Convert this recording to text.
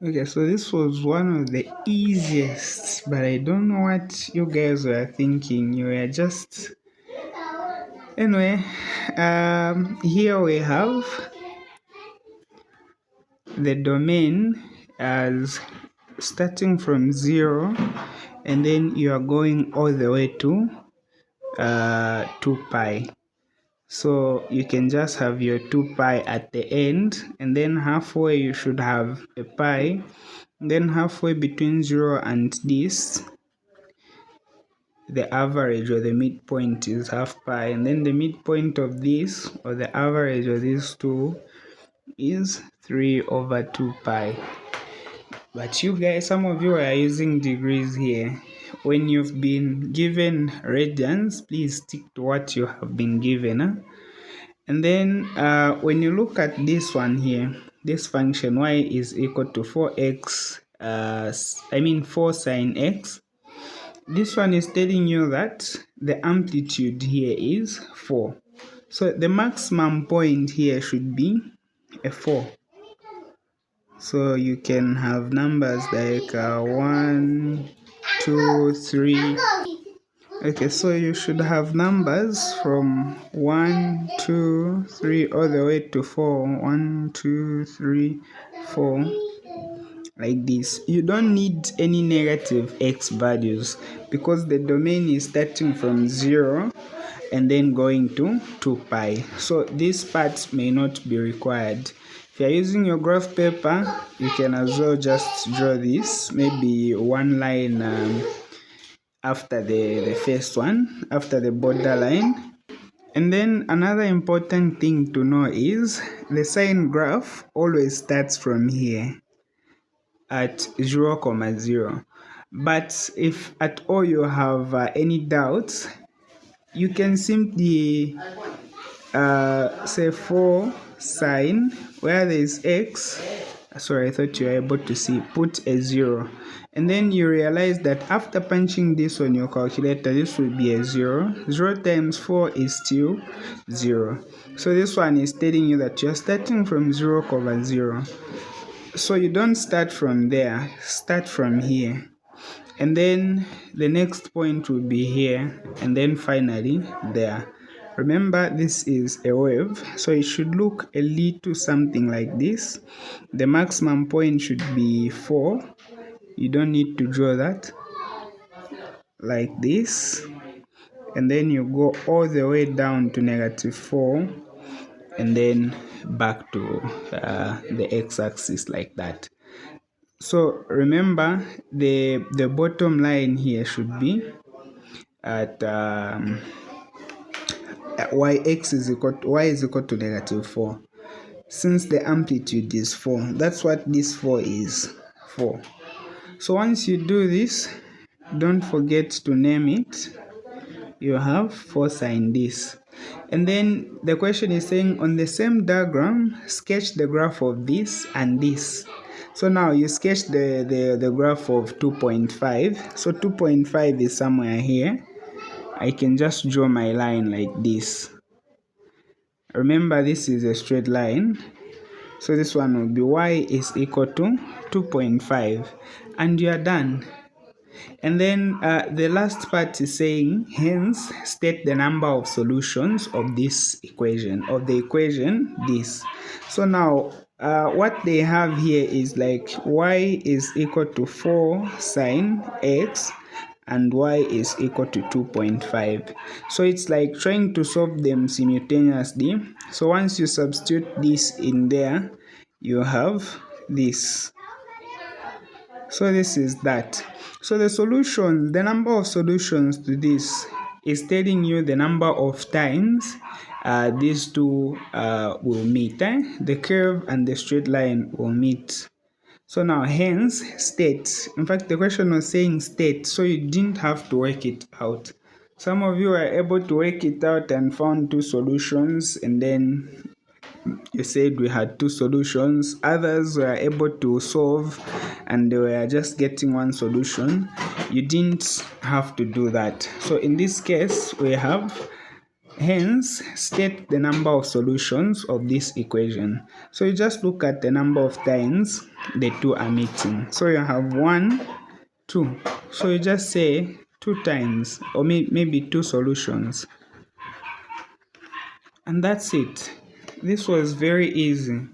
Okay, so this was one of the easiest, but I don't know what you guys were thinking. You were just anyway. Here we have the domain as starting from 0, and then you are going all the way to 2 pi. So you can just have your 2 pi at the end, and then halfway you should have a pi. Then halfway between 0 and this, the average or the midpoint is half pi, and then the midpoint of this or the average of these two is 3 over 2 pi. But you guys, some of you are using degrees here. When you've been given radians, please stick to what you have been given. And then when you look at this one here, this function y is equal to 4x, 4 sine x. This one is telling you that the amplitude here is 4. So the maximum point here should be a 4. So you can have numbers like 1, 2, 3. Okay, so you should have numbers from 1, 2, 3 all the way to 4. 1, 2, 3, 4. Like this. You don't need any negative x values because the domain is starting from 0 and then going to 2 pi. So these parts may not be required. If you're using your graph paper, you can as well just draw this, maybe one line after the first one, after the borderline. And then another important thing to know is the sine graph always starts from here at 0, 0. But if at all you have any doubts, you can simply say 4 sine, where there is x, sorry, I thought you were able to see, put a 0. And then you realize that after punching this on your calculator, this will be a 0. 0 times 4 is still 0. So this one is telling you that you're starting from 0, 0. So you don't start from there, start from here. And then the next point will be here, and then finally there. Remember, this is a wave, so it should look a little something like this. The maximum point should be 4. You don't need to draw that like this. And then you go all the way down to -4, and then back to the x-axis like that. So remember, the bottom line here should be at y is equal to -4. Since the amplitude is 4, that's what this 4 is, 4. So once you do this, don't forget to name it. You have 4 sine this. And then the question is saying, on the same diagram, sketch the graph of this and this. So now you sketch the graph of 2.5. So 2.5 is somewhere here. I can just draw my line like this. Remember, this is a straight line. So this one will be y is equal to 2.5. And you are done. And then the last part is saying, hence, state the number of solutions of this equation, of the equation this. So now, what they have here is like y is equal to 4 sine x, and y is equal to 2.5. So it's like trying to solve them simultaneously. So once you substitute this in there, you have this. So this is that. So the solution, the number of solutions to this is telling you the number of times these two will meet. The curve and the straight line will meet. So now, hence, state. In fact, the question was saying state, so you didn't have to work it out. Some of you were able to work it out and found 2 solutions, and then you said we had 2 solutions. Others were able to solve and they were just getting 1 solution. You didn't have to do that. So in this case, we have Hence, state the number of solutions of this equation. So you just look at the number of times the two are meeting. So you have 1, 2. So you just say 2 times, or maybe 2 solutions. And that's it. This was very easy.